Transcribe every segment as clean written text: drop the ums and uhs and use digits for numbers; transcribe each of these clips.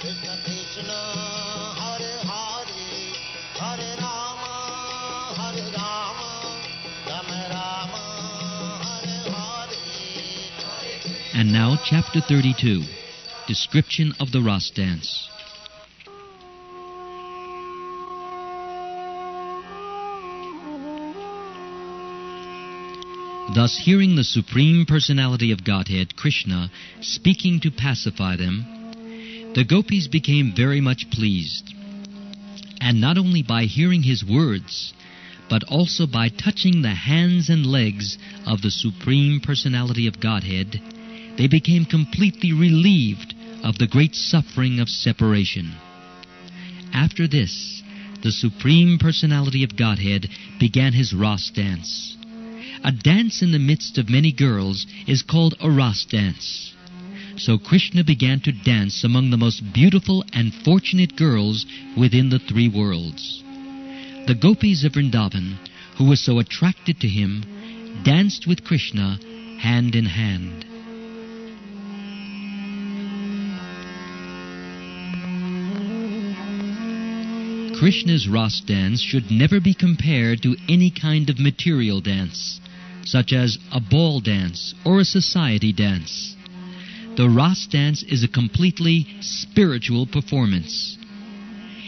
Krishna Krishna, Hare Hare, Hare Rama, Hare Rama, Rama Rama, Hare Hare. And now, Chapter 32, Description of the Ras Dance. Thus, hearing the Supreme Personality of Godhead, Krishna, speaking to pacify them, the gopis became very much pleased. And not only by hearing his words, but also by touching the hands and legs of the Supreme Personality of Godhead, they became completely relieved of the great suffering of separation. After this, the Supreme Personality of Godhead began his Ras dance. A dance in the midst of many girls is called a Ras dance. So Krishna began to dance among the most beautiful and fortunate girls within the three worlds. The gopis of Vrindavan, who were so attracted to him, danced with Krishna hand in hand. Krishna's Ras dance should never be compared to any kind of material dance, such as a ball dance or a society dance. The Ras dance is a completely spiritual performance.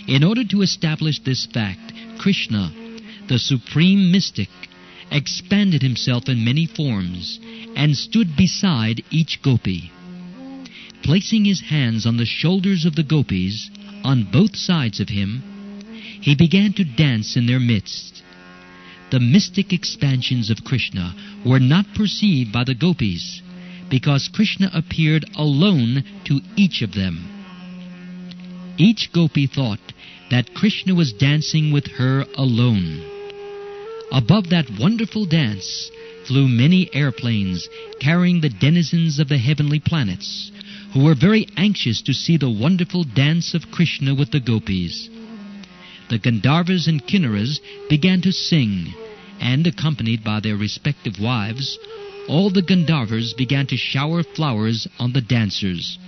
In order to establish this fact, Krishna, the supreme mystic, expanded himself in many forms and stood beside each gopi. Placing his hands on the shoulders of the gopis, on both sides of him, he began to dance in their midst. The mystic expansions of Krishna were not perceived by the gopis, because Krishna appeared alone to each of them. Each gopi thought that Krishna was dancing with her alone. Above that wonderful dance flew many airplanes carrying the denizens of the heavenly planets, who were very anxious to see the wonderful dance of Krishna with the gopis. The Gandharvas and Kinnaras began to sing, and accompanied by their respective wives, all the Gandharvas began to shower flowers on the dancers.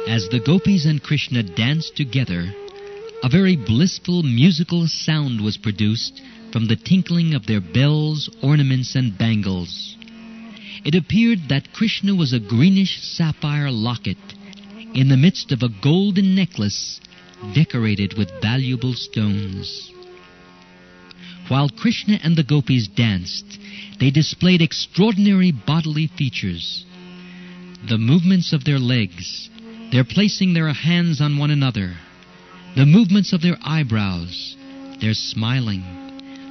As the gopis and Krishna danced together, a very blissful musical sound was produced from the tinkling of their bells, ornaments, and bangles. It appeared that Krishna was a greenish sapphire locket in the midst of a golden necklace decorated with valuable stones. While Krishna and the gopis danced, they displayed extraordinary bodily features. The movements of their legs, their placing their hands on one another, the movements of their eyebrows, their smiling,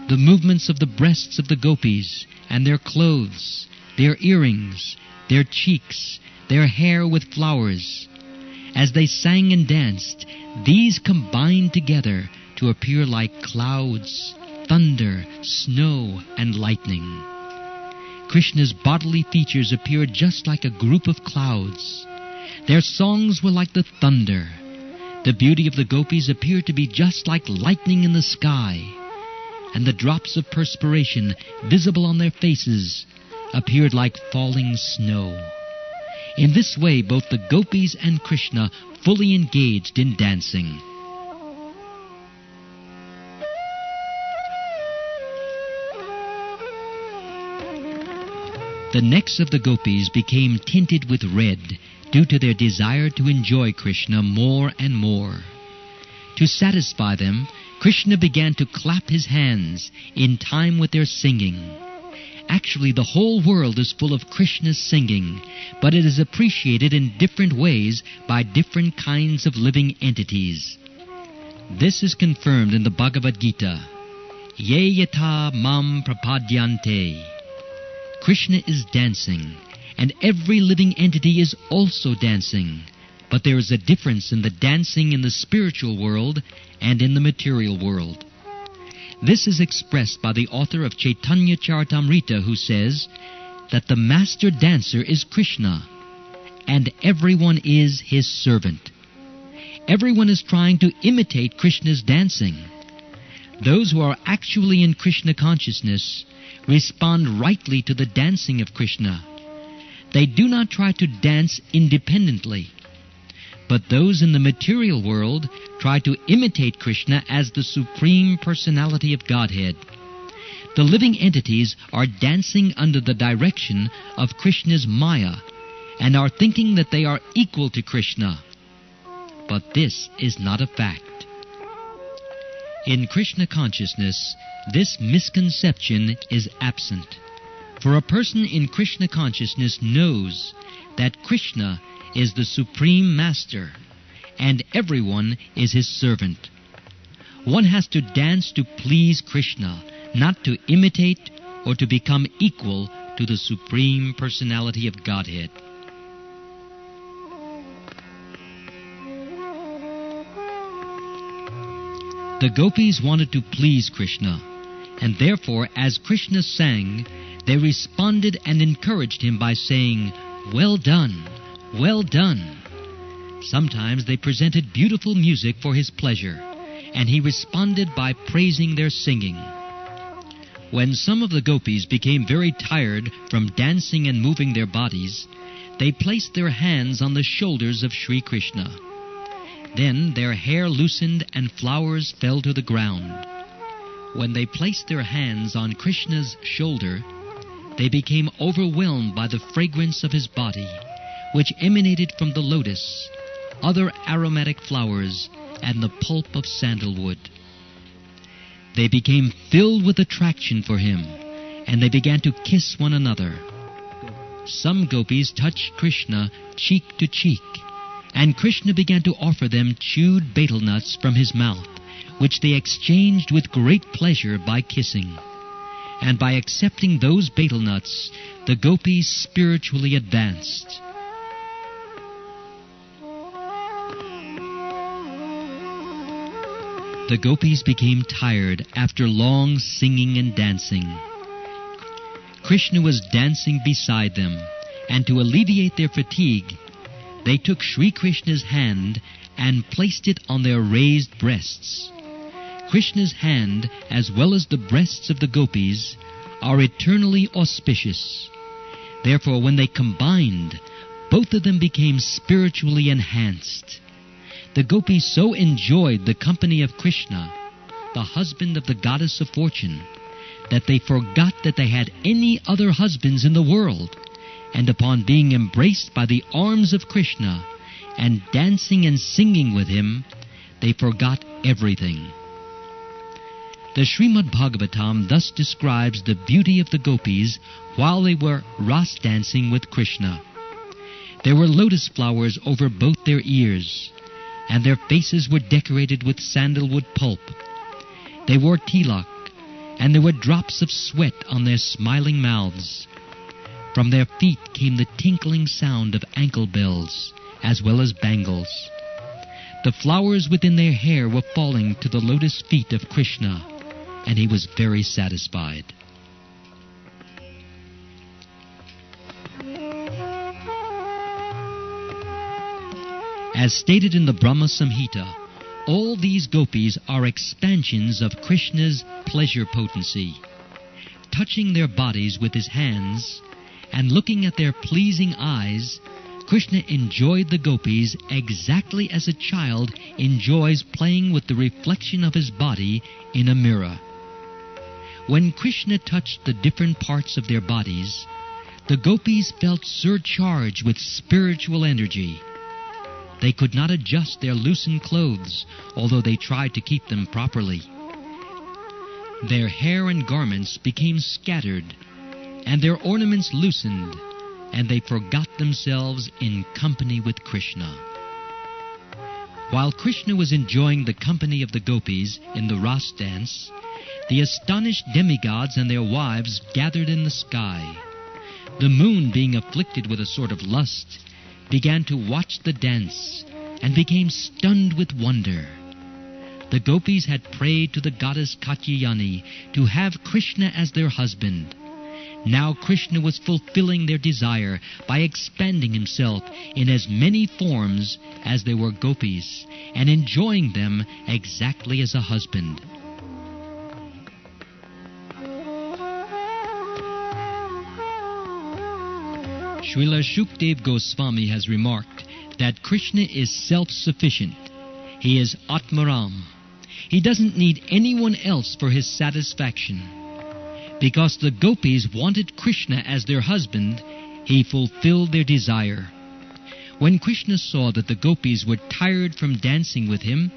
the movements of the breasts of the gopis and their clothes, their earrings, their cheeks, their hair with flowers. As they sang and danced, these combined together to appear like clouds, thunder, snow, and lightning. Krishna's bodily features appeared just like a group of clouds. Their songs were like the thunder. The beauty of the gopis appeared to be just like lightning in the sky, and the drops of perspiration visible on their faces appeared like falling snow. In this way, both the gopis and Krishna fully engaged in dancing. The necks of the gopis became tinted with red due to their desire to enjoy Krishna more and more. To satisfy them, Krishna began to clap his hands in time with their singing. Actually, the whole world is full of Krishna's singing, but it is appreciated in different ways by different kinds of living entities. This is confirmed in the Bhagavad Gita. Ye yata mam prapadyante. Krishna is dancing, and every living entity is also dancing. But there is a difference in the dancing in the spiritual world and in the material world. This is expressed by the author of Chaitanya Charitamrita, who says that the master dancer is Krishna, and everyone is his servant. Everyone is trying to imitate Krishna's dancing. Those who are actually in Krishna consciousness respond rightly to the dancing of Krishna. They do not try to dance independently. But those in the material world try to imitate Krishna as the Supreme Personality of Godhead. The living entities are dancing under the direction of Krishna's Maya and are thinking that they are equal to Krishna. But this is not a fact. In Krishna consciousness, this misconception is absent. For a person in Krishna consciousness knows that Krishna is the Supreme Master, and everyone is his servant. One has to dance to please Krishna, not to imitate or to become equal to the Supreme Personality of Godhead. The gopis wanted to please Krishna, and therefore, as Krishna sang, they responded and encouraged him by saying, "Well done, well done." Sometimes they presented beautiful music for his pleasure, and he responded by praising their singing. When some of the gopis became very tired from dancing and moving their bodies, they placed their hands on the shoulders of Sri Krishna. Then their hair loosened and flowers fell to the ground. When they placed their hands on Krishna's shoulder, they became overwhelmed by the fragrance of his body, which emanated from the lotus, other aromatic flowers, and the pulp of sandalwood. They became filled with attraction for him, and they began to kiss one another. Some gopis touched Krishna cheek to cheek, and Krishna began to offer them chewed betel nuts from his mouth, which they exchanged with great pleasure by kissing. And by accepting those betel nuts, the gopis spiritually advanced. The gopis became tired after long singing and dancing. Krishna was dancing beside them, and to alleviate their fatigue, they took Sri Krishna's hand and placed it on their raised breasts. Krishna's hand, as well as the breasts of the gopis, are eternally auspicious. Therefore, when they combined, both of them became spiritually enhanced. The gopis so enjoyed the company of Krishna, the husband of the goddess of fortune, that they forgot that they had any other husbands in the world, and upon being embraced by the arms of Krishna and dancing and singing with him, they forgot everything. The Srimad Bhagavatam thus describes the beauty of the gopis while they were Ras dancing with Krishna. There were lotus flowers over both their ears, and their faces were decorated with sandalwood pulp. They wore tilak, and there were drops of sweat on their smiling mouths. From their feet came the tinkling sound of ankle bells, as well as bangles. The flowers within their hair were falling to the lotus feet of Krishna, and he was very satisfied. As stated in the Brahma Samhita, all these gopis are expansions of Krishna's pleasure potency. Touching their bodies with his hands and looking at their pleasing eyes, Krishna enjoyed the gopis exactly as a child enjoys playing with the reflection of his body in a mirror. When Krishna touched the different parts of their bodies, the gopis felt surcharged with spiritual energy. They could not adjust their loosened clothes, although they tried to keep them properly. Their hair and garments became scattered, and their ornaments loosened, and they forgot themselves in company with Krishna. While Krishna was enjoying the company of the gopis in the Ras dance, the astonished demigods and their wives gathered in the sky. The moon, being afflicted with a sort of lust, began to watch the dance and became stunned with wonder. The gopis had prayed to the goddess Katyayani to have Krishna as their husband. Now Krishna was fulfilling their desire by expanding himself in as many forms as there were gopis and enjoying them exactly as a husband. Srila Shukdev Goswami has remarked that Krishna is self-sufficient. He is Atmaram. He doesn't need anyone else for his satisfaction. Because the gopis wanted Krishna as their husband, he fulfilled their desire. When Krishna saw that the gopis were tired from dancing with him,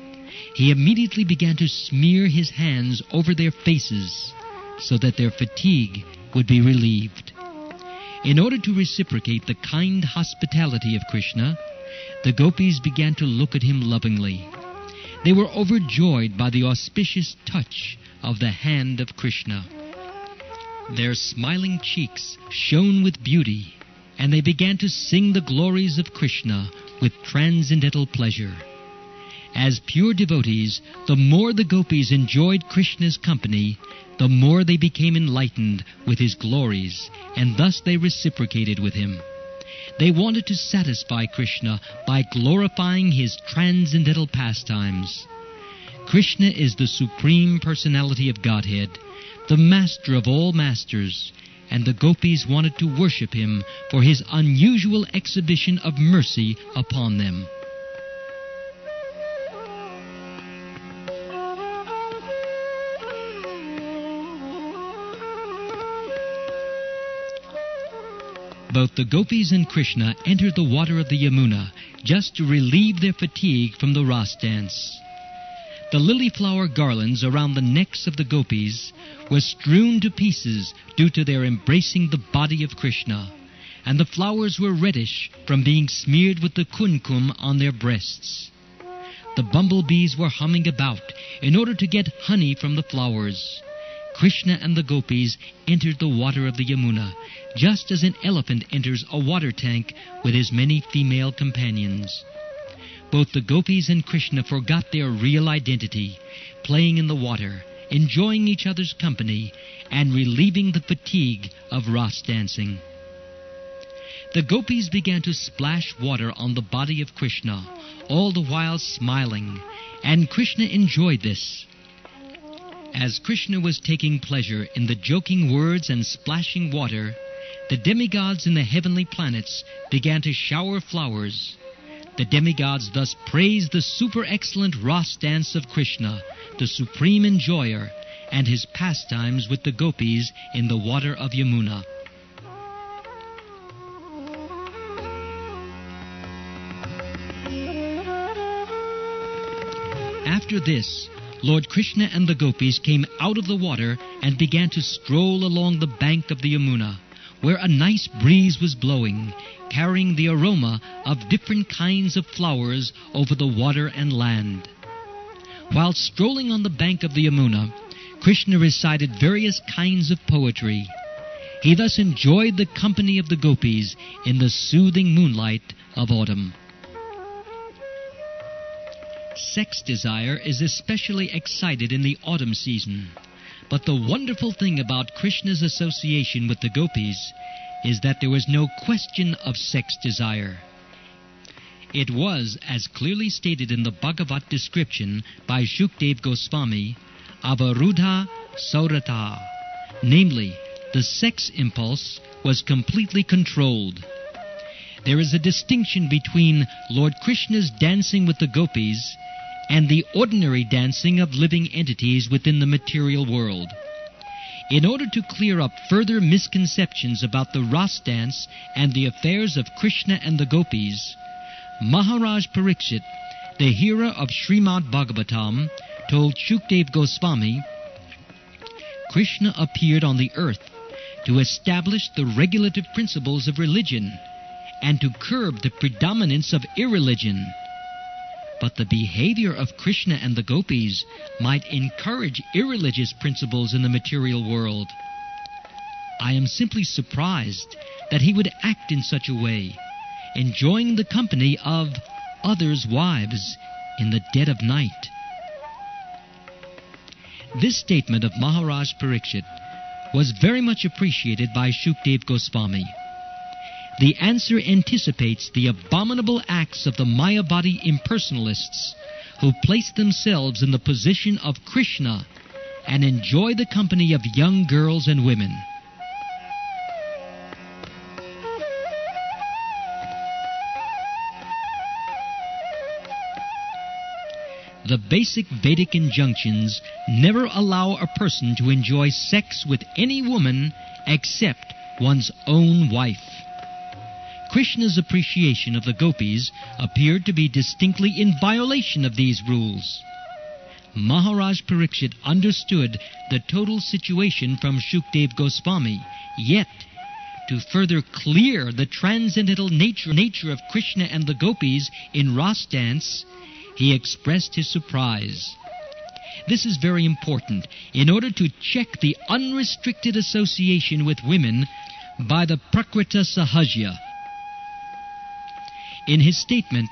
he immediately began to smear his hands over their faces so that their fatigue would be relieved. In order to reciprocate the kind hospitality of Krishna, the gopis began to look at him lovingly. They were overjoyed by the auspicious touch of the hand of Krishna. Their smiling cheeks shone with beauty, and they began to sing the glories of Krishna with transcendental pleasure. As pure devotees, the more the gopis enjoyed Krishna's company, the more they became enlightened with his glories, and thus they reciprocated with him. They wanted to satisfy Krishna by glorifying his transcendental pastimes. Krishna is the Supreme Personality of Godhead, the Master of all masters, and the gopis wanted to worship him for his unusual exhibition of mercy upon them. Both the gopis and Krishna entered the water of the Yamuna just to relieve their fatigue from the Ras dance. The lily flower garlands around the necks of the gopis were strewn to pieces due to their embracing the body of Krishna, and the flowers were reddish from being smeared with the kumkum on their breasts. The bumblebees were humming about in order to get honey from the flowers. Krishna and the gopis entered the water of the Yamuna, just as an elephant enters a water tank with his many female companions. Both the gopis and Krishna forgot their real identity, playing in the water, enjoying each other's company, and relieving the fatigue of Ras dancing. The gopis began to splash water on the body of Krishna, all the while smiling, and Krishna enjoyed this. As Krishna was taking pleasure in the joking words and splashing water, the demigods in the heavenly planets began to shower flowers. The demigods thus praised the super-excellent Ras dance of Krishna, the supreme enjoyer, and his pastimes with the gopis in the water of Yamuna. After this, Lord Krishna and the gopis came out of the water and began to stroll along the bank of the Yamuna, where a nice breeze was blowing, carrying the aroma of different kinds of flowers over the water and land. While strolling on the bank of the Yamuna, Krishna recited various kinds of poetry. He thus enjoyed the company of the gopis in the soothing moonlight of autumn. Sex desire is especially excited in the autumn season. But the wonderful thing about Krishna's association with the gopis is that there was no question of sex desire. It was, as clearly stated in the Bhagavat description by Shukdev Goswami, Avarudha Saurata, namely, the sex impulse was completely controlled. There is a distinction between Lord Krishna's dancing with the gopis and the ordinary dancing of living entities within the material world. In order to clear up further misconceptions about the Ras dance and the affairs of Krishna and the gopis, Maharaj Parikshit, the hero of Srimad Bhagavatam, told Shukdev Goswami, Krishna appeared on the earth to establish the regulative principles of religion and to curb the predominance of irreligion. But the behavior of Krishna and the gopis might encourage irreligious principles in the material world. I am simply surprised that he would act in such a way, enjoying the company of others' wives in the dead of night. This statement of Maharaj Parikshit was very much appreciated by Shukdev Goswami. The answer anticipates the abominable acts of the Mayavadi impersonalists who place themselves in the position of Krishna and enjoy the company of young girls and women. the basic Vedic injunctions never allow a person to enjoy sex with any woman except one's own wife. Krishna's appreciation of the gopis appeared to be distinctly in violation of these rules. Maharaj Parikshit understood the total situation from Shukdev Goswami, yet, to further clear the transcendental nature of Krishna and the gopis in Ras dance, he expressed his surprise. This is very important in order to check the unrestricted association with women by the Prakrita Sahajya. In his statement,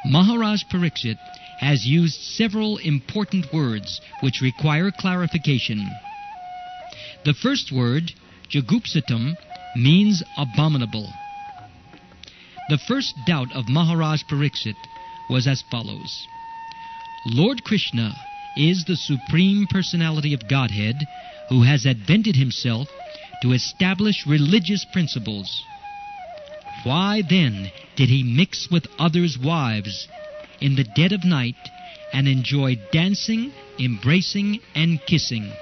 Maharaj Parikshit has used several important words which require clarification. The first word, Jagupsatam, means abominable. The first doubt of Maharaj Parikshit was as follows. Lord Krishna is the Supreme Personality of Godhead who has advented himself to establish religious principles. Why then did he mix with others' wives in the dead of night and enjoy dancing, embracing, and kissing?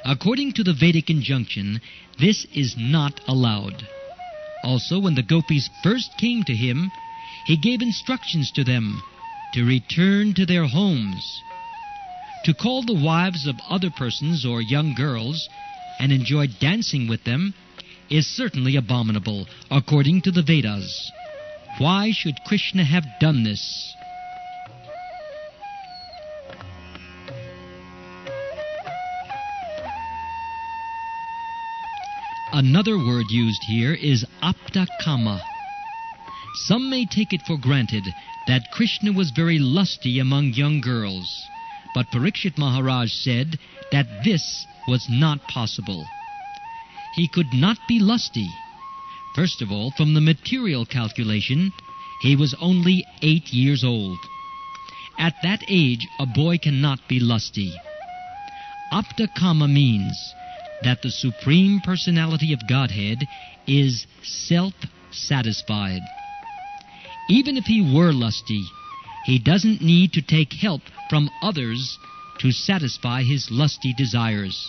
According to the Vedic injunction, this is not allowed. Also, when the gopis first came to him, he gave instructions to them to return to their homes. To call the wives of other persons or young girls and enjoy dancing with them is certainly abominable, according to the Vedas. Why should Krishna have done this? Another word used here is aptakama. Some may take it for granted that Krishna was very lusty among young girls, but Parikshit Maharaj said that this was not possible. He could not be lusty. First of all, from the material calculation, he was only 8 years old. At that age, a boy cannot be lusty. Aptakama means that the Supreme Personality of Godhead is self-satisfied. Even if he were lusty, he doesn't need to take help from others to satisfy his lusty desires.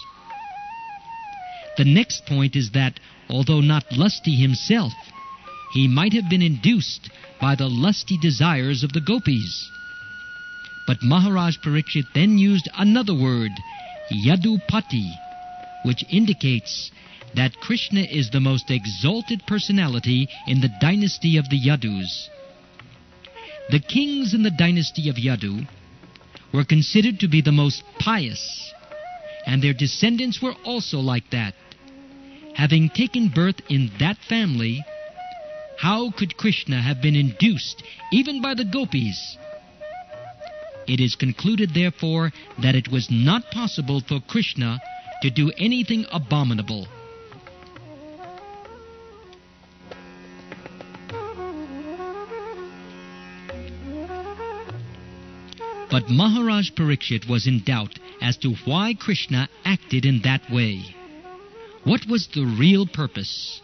The next point is that, although not lusty himself, he might have been induced by the lusty desires of the gopis. But Maharaj Parikshit then used another word, Yadupati, which indicates that Krishna is the most exalted personality in the dynasty of the Yadus. The kings in the dynasty of Yadu were considered to be the most pious, and their descendants were also like that. Having taken birth in that family, how could Krishna have been induced, even by the gopis? It is concluded, therefore, that it was not possible for Krishna to do anything abominable. But Maharaj Parikshit was in doubt as to why Krishna acted in that way. What was the real purpose?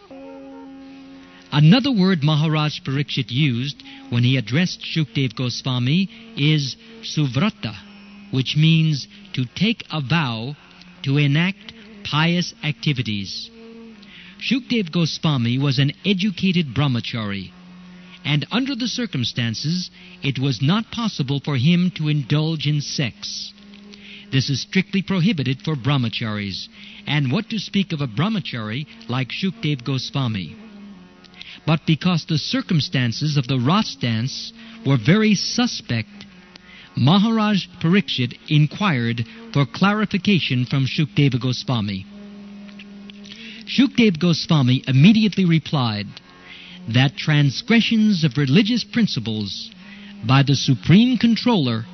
Another word Maharaj Parikshit used when he addressed Shukdev Goswami is suvrata, which means to take a vow to enact pious activities. Shukdev Goswami was an educated brahmachari, and under the circumstances, it was not possible for him to indulge in sex. This is strictly prohibited for brahmacharis, and what to speak of a brahmachari like Shukdev Goswami. But because the circumstances of the Ras dance were very suspect, Maharaj Parikshit inquired for clarification from Shukdeva Goswami. Shukdev Goswami immediately replied that transgressions of religious principles by the Supreme Controller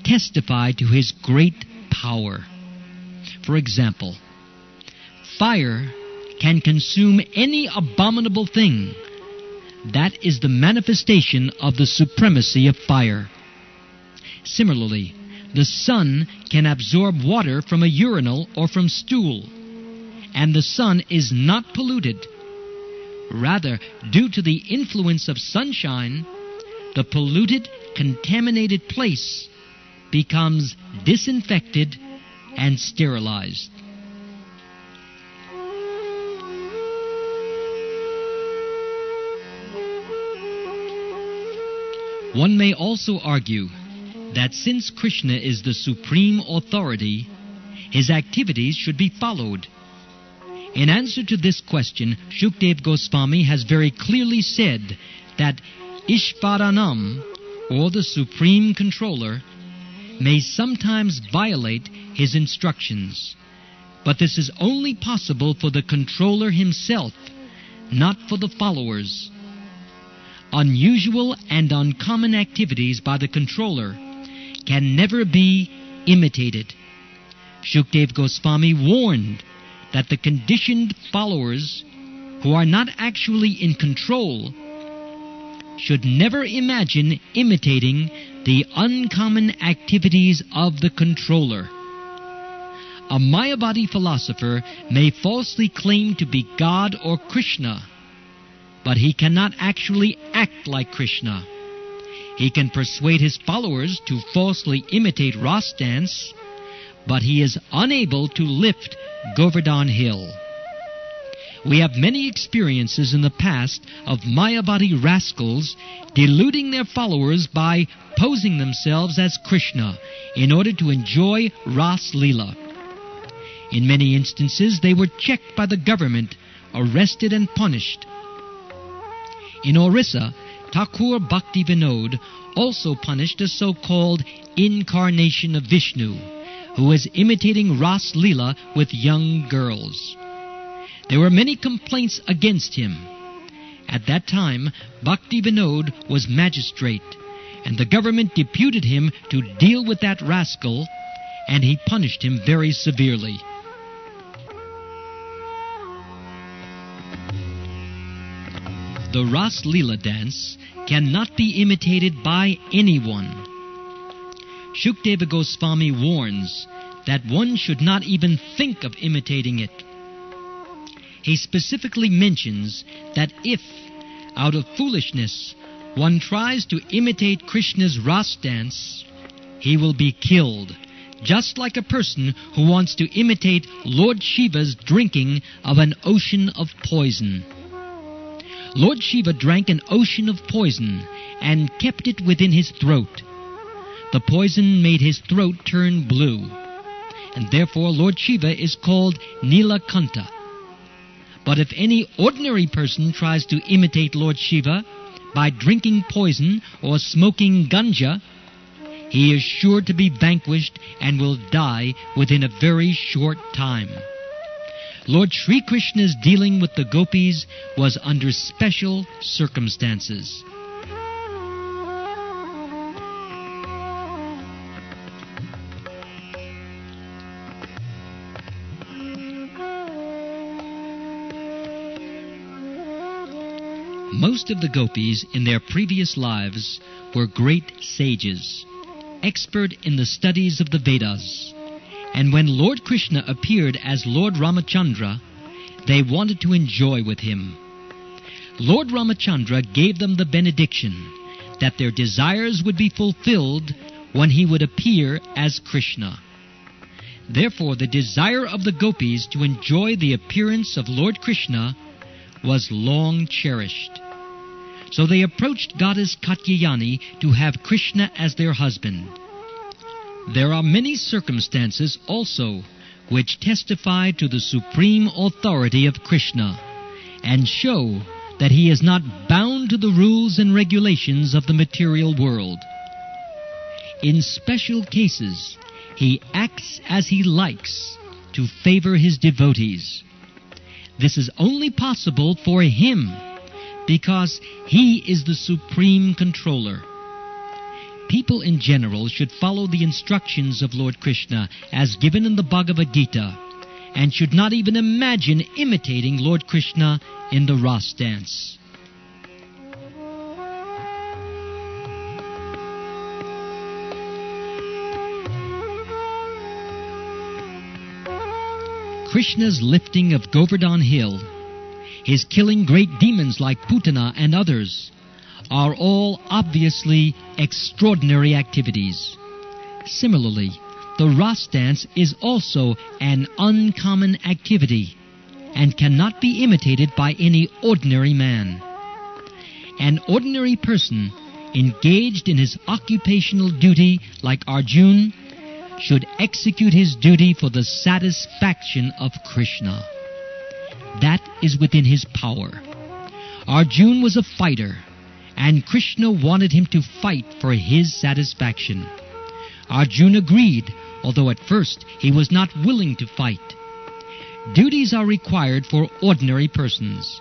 testify to his great power. For example, fire can consume any abominable thing. That is the manifestation of the supremacy of fire. Similarly, the sun can absorb water from a urinal or from stool, and the sun is not polluted. Rather, due to the influence of sunshine, the polluted contaminated place becomes disinfected and sterilized. One may also argue that since Krishna is the supreme authority, his activities should be followed. In answer to this question, Shukdev Goswami has very clearly said that Ishvaranam, or the Supreme Controller, may sometimes violate his instructions. But this is only possible for the controller himself, not for the followers. Unusual and uncommon activities by the controller can never be imitated. Shukdev Goswami warned that the conditioned followers, who are not actually in control, should never imagine imitating the uncommon activities of the controller. A Mayavadi philosopher may falsely claim to be God or Krishna, but he cannot actually act like Krishna. He can persuade his followers to falsely imitate Ras dance, but he is unable to lift Govardhan Hill. We have many experiences in the past of Mayavadi rascals deluding their followers by posing themselves as Krishna in order to enjoy Ras Leela. In many instances, they were checked by the government, arrested and punished. In Orissa, Thakur Bhakti Vinod also punished a so-called incarnation of Vishnu, who was imitating Ras Leela with young girls. There were many complaints against him. At that time, Bhakti Vinod was magistrate, and the government deputed him to deal with that rascal, and he punished him very severely. The Ras Leela dance cannot be imitated by anyone. Shukdeva Goswami warns that one should not even think of imitating it. He specifically mentions that if, out of foolishness, one tries to imitate Krishna's Ras dance, he will be killed, just like a person who wants to imitate Lord Shiva's drinking of an ocean of poison. Lord Shiva drank an ocean of poison and kept it within his throat. The poison made his throat turn blue, and therefore Lord Shiva is called Nilakanta. But if any ordinary person tries to imitate Lord Shiva by drinking poison or smoking ganja, he is sure to be vanquished and will die within a very short time. Lord Sri Krishna's dealing with the gopis was under special circumstances. Most of the gopis in their previous lives were great sages, expert in the studies of the Vedas. And when Lord Krishna appeared as Lord Ramachandra, they wanted to enjoy with him. Lord Ramachandra gave them the benediction that their desires would be fulfilled when he would appear as Krishna. Therefore, the desire of the gopis to enjoy the appearance of Lord Krishna was long cherished. So they approached Goddess Katyayani to have Krishna as their husband. There are many circumstances also which testify to the supreme authority of Krishna and show that he is not bound to the rules and regulations of the material world. In special cases, he acts as he likes to favor his devotees. This is only possible for him because he is the supreme controller. People in general should follow the instructions of Lord Krishna as given in the Bhagavad Gita and should not even imagine imitating Lord Krishna in the Ras dance. Krishna's lifting of Govardhan Hill, his killing great demons like Putana and others, are all obviously extraordinary activities. Similarly, the Ras dance is also an uncommon activity and cannot be imitated by any ordinary man. An ordinary person engaged in his occupational duty like Arjuna should execute his duty for the satisfaction of Krishna. That is within his power. Arjuna was a fighter, and Krishna wanted him to fight for his satisfaction. Arjuna agreed, although at first he was not willing to fight. Duties are required for ordinary persons.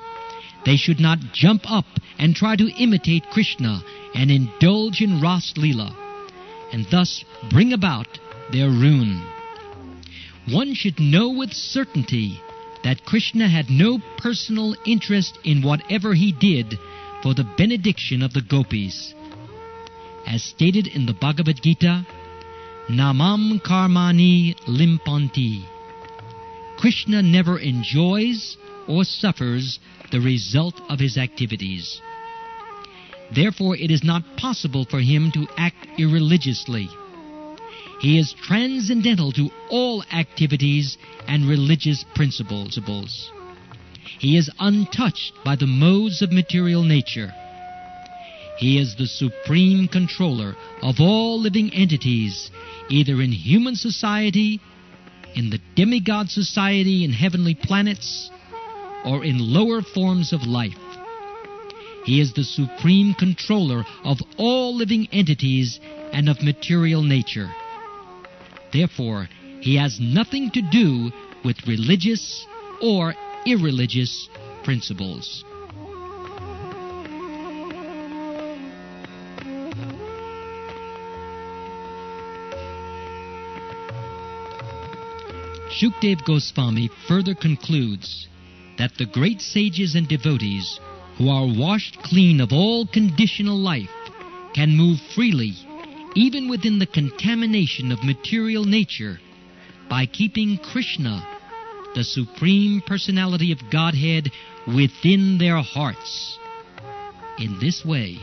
They should not jump up and try to imitate Krishna and indulge in Ras Leela, and thus bring about their ruin. One should know with certainty that Krishna had no personal interest in whatever he did for the benediction of the gopis. As stated in the Bhagavad Gita, Namam karmani limpanti. Krishna never enjoys or suffers the result of his activities. Therefore, it is not possible for him to act irreligiously. He is transcendental to all activities and religious principles. He is untouched by the modes of material nature. He is the supreme controller of all living entities, either in human society, in the demigod society in heavenly planets, or in lower forms of life. He is the supreme controller of all living entities and of material nature. Therefore, he has nothing to do with religious or irreligious principles. Shukdev Goswami further concludes that the great sages and devotees who are washed clean of all conditional life can move freely even within the contamination of material nature by keeping Krishna, the Supreme Personality of Godhead, within their hearts. In this way,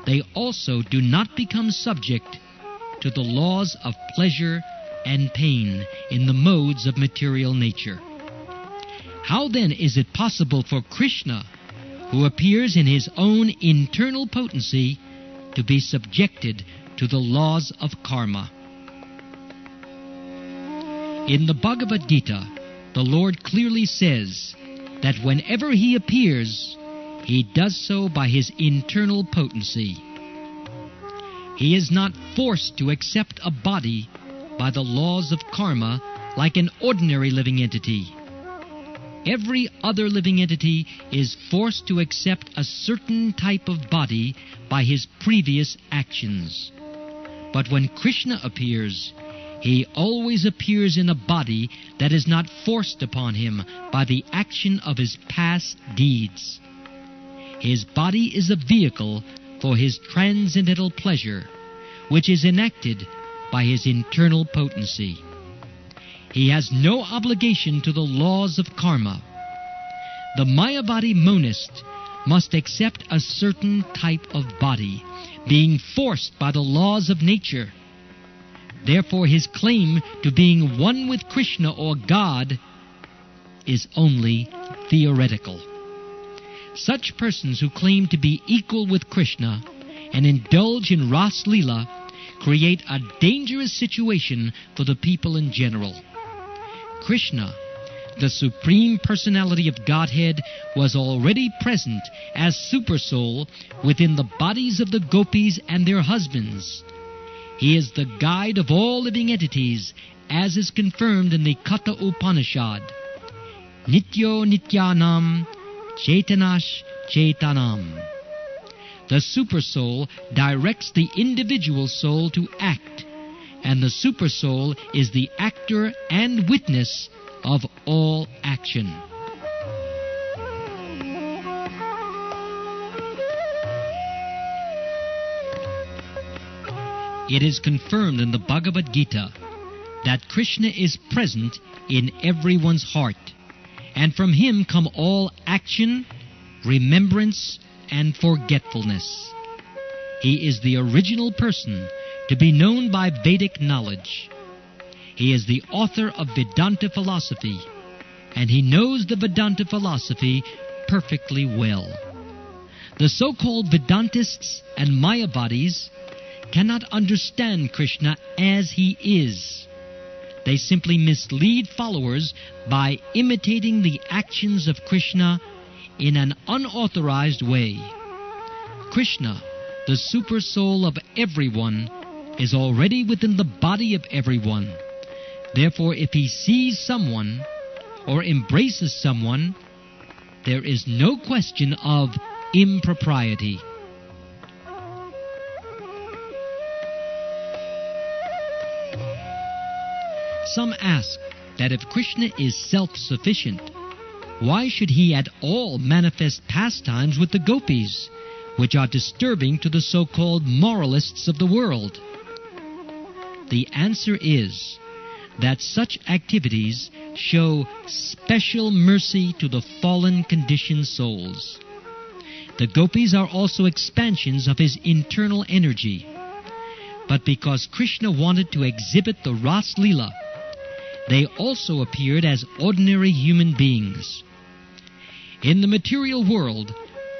they also do not become subject to the laws of pleasure and pain in the modes of material nature. How then is it possible for Krishna, who appears in his own internal potency, to be subjected to the laws of karma? In the Bhagavad Gita, the Lord clearly says that whenever he appears, he does so by his internal potency. He is not forced to accept a body by the laws of karma like an ordinary living entity. Every other living entity is forced to accept a certain type of body by his previous actions. But when Krishna appears, he always appears in a body that is not forced upon him by the action of his past deeds. His body is a vehicle for his transcendental pleasure, which is enacted by his internal potency. He has no obligation to the laws of karma. The Mayavadi monist must accept a certain type of body, being forced by the laws of nature. Therefore, his claim to being one with Krishna or God is only theoretical. Such persons who claim to be equal with Krishna and indulge in Ras Leela create a dangerous situation for the people in general. Krishna, the Supreme Personality of Godhead, was already present as Supersoul within the bodies of the gopis and their husbands. He is the guide of all living entities, as is confirmed in the Katha Upanishad. Nityo Nityanam Chaitanash Chaitanam. The Supersoul directs the individual soul to act, and the Supersoul is the actor and witness of all action. It is confirmed in the Bhagavad Gita that Krishna is present in everyone's heart, and from him come all action, remembrance, and forgetfulness. He is the original person to be known by Vedic knowledge. He is the author of Vedanta philosophy, and he knows the Vedanta philosophy perfectly well. The so-called Vedantists and Mayavadis cannot understand Krishna as he is. They simply mislead followers by imitating the actions of Krishna in an unauthorized way. Krishna, the super soul of everyone, is already within the body of everyone. Therefore, if he sees someone or embraces someone, there is no question of impropriety. Some ask that if Krishna is self-sufficient, why should he at all manifest pastimes with the gopis, which are disturbing to the so-called moralists of the world? The answer is that such activities show special mercy to the fallen conditioned souls. The gopis are also expansions of his internal energy. But because Krishna wanted to exhibit the Ras Leela, they also appeared as ordinary human beings. In the material world,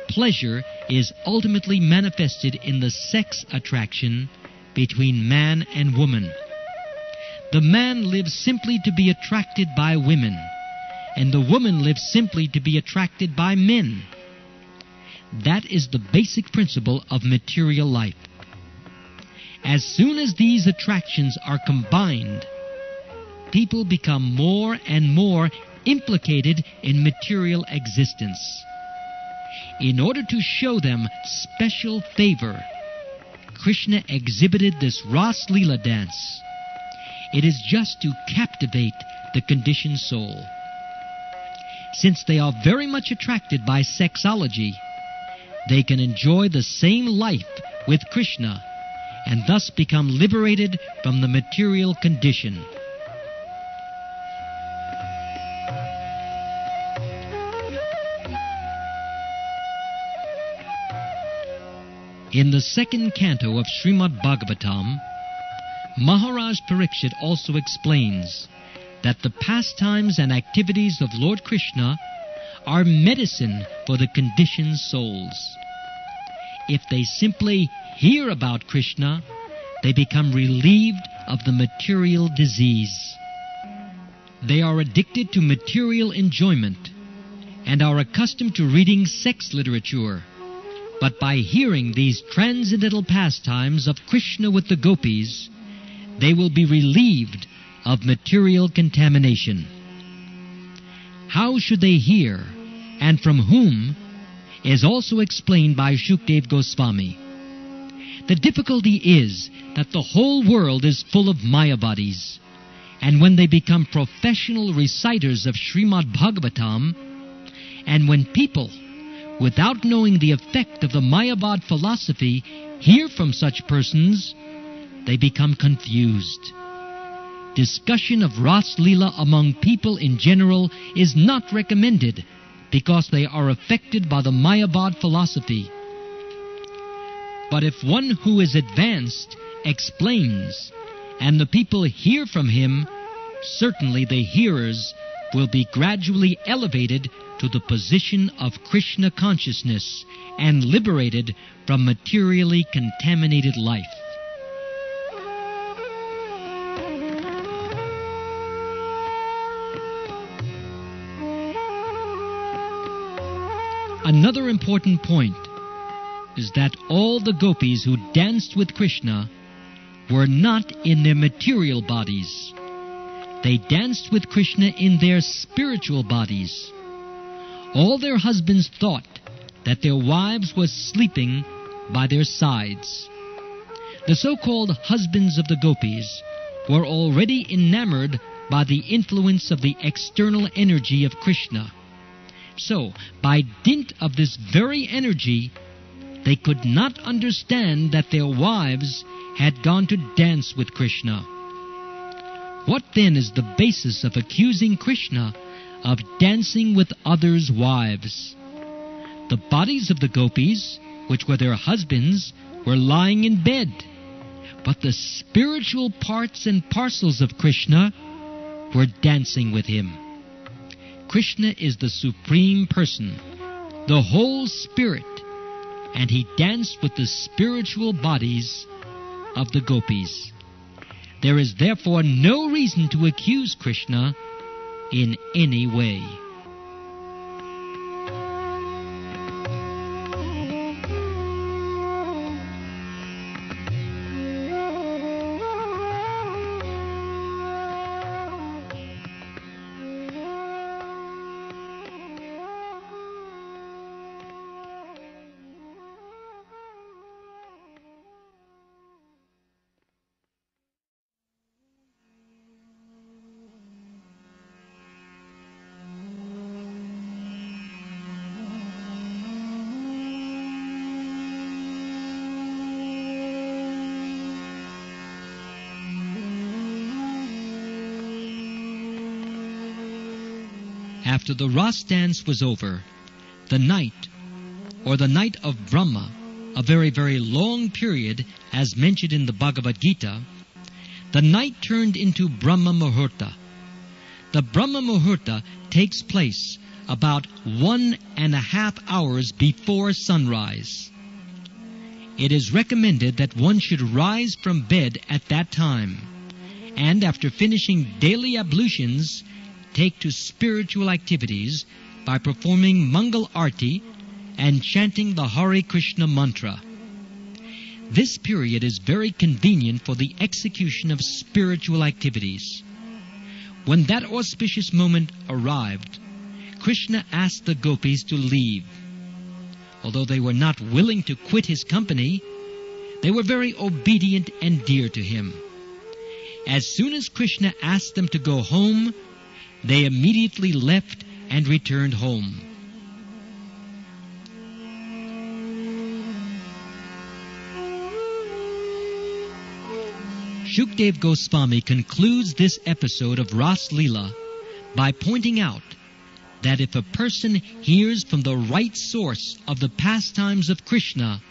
pleasure is ultimately manifested in the sex attraction between man and woman. The man lives simply to be attracted by women, and the woman lives simply to be attracted by men. That is the basic principle of material life. As soon as these attractions are combined, people become more and more implicated in material existence. In order to show them special favor, Krishna exhibited this Ras Leela dance. It is just to captivate the conditioned soul. Since they are very much attracted by sexology, they can enjoy the same life with Krishna and thus become liberated from the material condition. In the second canto of Srimad Bhagavatam, Maharaj Parikshit also explains that the pastimes and activities of Lord Krishna are medicine for the conditioned souls. If they simply hear about Krishna, they become relieved of the material disease. They are addicted to material enjoyment and are accustomed to reading sex literature. But by hearing these transcendental pastimes of Krishna with the gopis, they will be relieved of material contamination. How should they hear, and from whom, is also explained by Shukdev Goswami. The difficulty is that the whole world is full of Mayavadis, and when they become professional reciters of Srimad Bhagavatam, and when people, without knowing the effect of the Mayavad philosophy, hear from such persons, they become confused. Discussion of Ras Leela among people in general is not recommended because they are affected by the Mayavad philosophy. But if one who is advanced explains, and the people hear from him, certainly the hearers will be gradually elevated to the position of Krishna consciousness and liberated from materially contaminated life. Another important point is that all the gopis who danced with Krishna were not in their material bodies. They danced with Krishna in their spiritual bodies. All their husbands thought that their wives were sleeping by their sides. The so-called husbands of the gopis were already enamored by the influence of the external energy of Krishna. So, by dint of this very energy, they could not understand that their wives had gone to dance with Krishna. What then is the basis of accusing Krishna of dancing with others' wives? The bodies of the gopis, which were their husbands, were lying in bed, but the spiritual parts and parcels of Krishna were dancing with him. Krishna is the Supreme Person, the whole Spirit, and he danced with the spiritual bodies of the gopis. There is therefore no reason to accuse Krishna in any way. After the Ras dance was over, the night, or the night of Brahma, a very, very long period, as mentioned in the Bhagavad Gita, the night turned into Brahma Muhurta. The Brahma Muhurta takes place about 1.5 hours before sunrise. It is recommended that one should rise from bed at that time, and after finishing daily ablutions, take to spiritual activities by performing Mangal Arti and chanting the Hare Krishna mantra. This period is very convenient for the execution of spiritual activities. When that auspicious moment arrived, Krishna asked the gopis to leave. Although they were not willing to quit his company, they were very obedient and dear to him. As soon as Krishna asked them to go home, they immediately left and returned home. Shukdev Goswami concludes this episode of Ras Leela by pointing out that if a person hears from the right source of the pastimes of Krishna,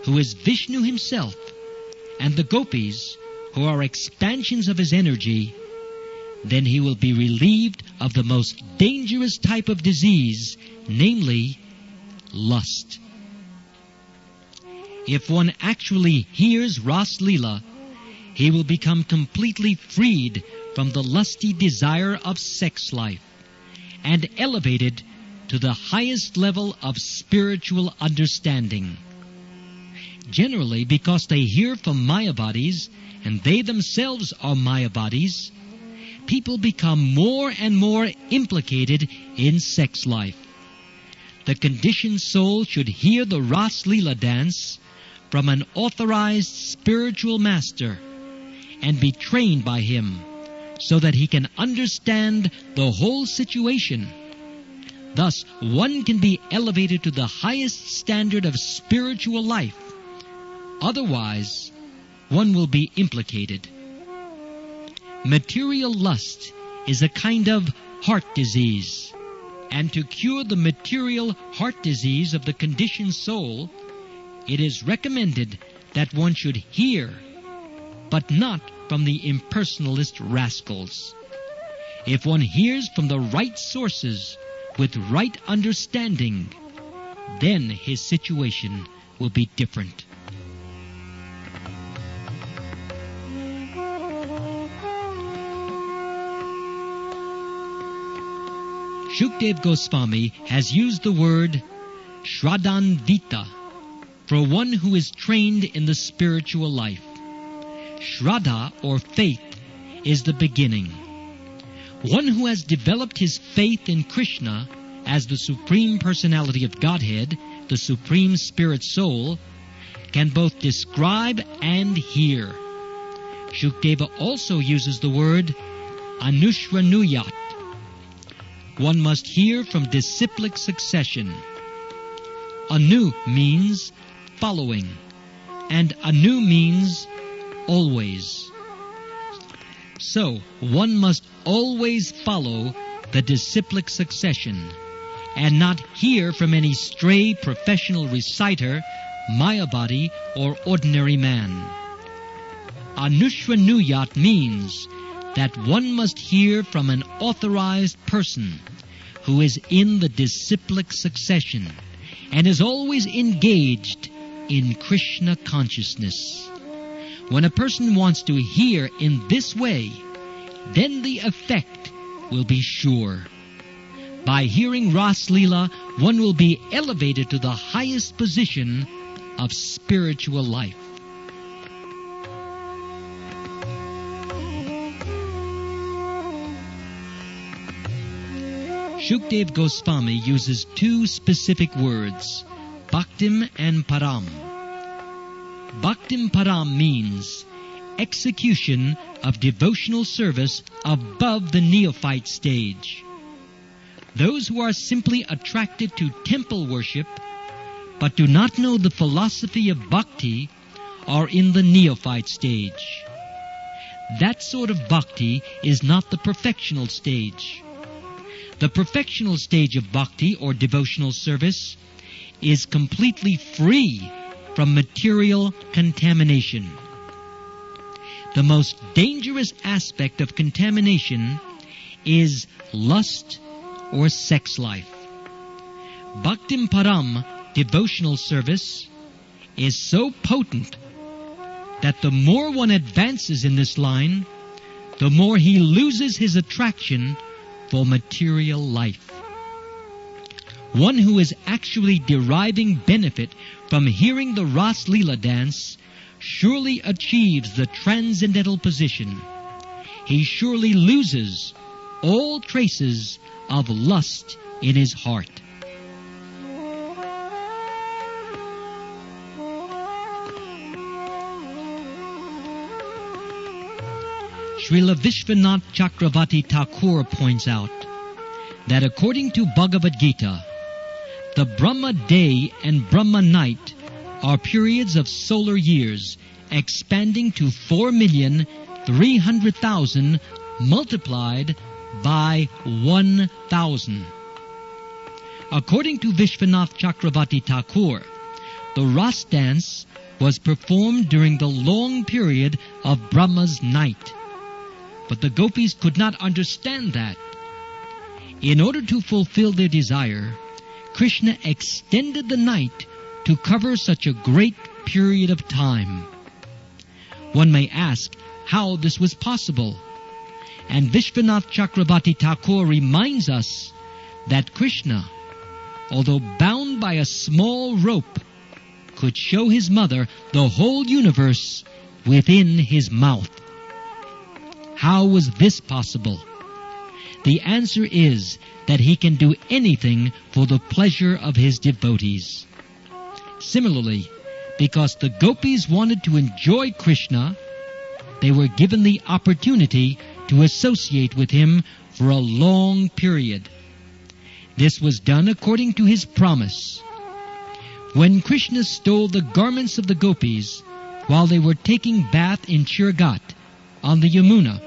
who is Vishnu himself, and the gopis, who are expansions of his energy, then he will be relieved of the most dangerous type of disease, namely lust. If one actually hears Ras Leela, he will become completely freed from the lusty desire of sex life and elevated to the highest level of spiritual understanding. Generally, because they hear from Mayavadis, and they themselves are Mayavadis, people become more and more implicated in sex life. The conditioned soul should hear the Ras Leela dance from an authorized spiritual master and be trained by him so that he can understand the whole situation. Thus, one can be elevated to the highest standard of spiritual life. Otherwise, one will be implicated. Material lust is a kind of heart disease, and to cure the material heart disease of the conditioned soul, it is recommended that one should hear, but not from the impersonalist rascals. If one hears from the right sources with right understanding, then his situation will be different. Shukdev Goswami has used the word Shraddhanvita for one who is trained in the spiritual life. Shraddha, or faith, is the beginning. One who has developed his faith in Krishna as the Supreme Personality of Godhead, the Supreme Spirit Soul, can both describe and hear. Shukdeva also uses the word Anushranuyat. One must hear from disciplic succession. Anu means following, and Anu means always. So, one must always follow the disciplic succession and not hear from any stray professional reciter Mayavadi, or ordinary man. Anushranuyat means that one must hear from an authorized person who is in the disciplic succession and is always engaged in Krishna consciousness. When a person wants to hear in this way, then the effect will be sure. By hearing Ras Leela, one will be elevated to the highest position of spiritual life. Shukdev Goswami uses two specific words, Bhaktim and Param. Bhaktim Param means execution of devotional service above the neophyte stage. Those who are simply attracted to temple worship but do not know the philosophy of bhakti are in the neophyte stage. That sort of bhakti is not the perfectional stage. The perfectional stage of bhakti, or devotional service, is completely free from material contamination. The most dangerous aspect of contamination is lust or sex life. Bhaktim Param, devotional service, is so potent that the more one advances in this line, the more he loses his attraction for material life. One who is actually deriving benefit from hearing the Ras Leela dance surely achieves the transcendental position. He surely loses all traces of lust in his heart. Srila Vishwanath Chakravarti Thakur points out that according to Bhagavad Gita, the Brahma day and Brahma night are periods of solar years expanding to 4,300,000 multiplied by 1,000. According to Vishwanath Chakravarti Thakur, the Ras dance was performed during the long period of Brahma's night. But the gopis could not understand that. In order to fulfill their desire, Krishna extended the night to cover such a great period of time. One may ask how this was possible. And Vishwanath Chakravarti Thakur reminds us that Krishna, although bound by a small rope, could show his mother the whole universe within his mouth. How was this possible? The answer is that he can do anything for the pleasure of his devotees. Similarly, because the gopis wanted to enjoy Krishna, they were given the opportunity to associate with him for a long period. This was done according to his promise. When Krishna stole the garments of the gopis while they were taking bath in Chirgat on the Yamuna,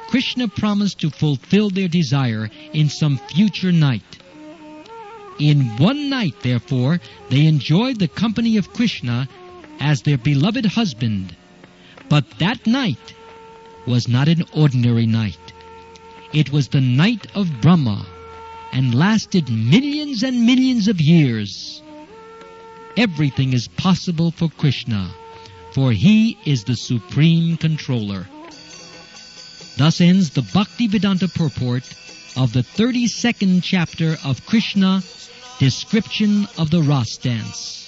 Krishna promised to fulfill their desire in some future night. In one night, therefore, they enjoyed the company of Krishna as their beloved husband. But that night was not an ordinary night. It was the night of Brahma and lasted millions and millions of years. Everything is possible for Krishna, for he is the supreme controller. Thus ends the Bhaktivedanta purport of the 32nd chapter of Krishna, Description of the Ras Dance.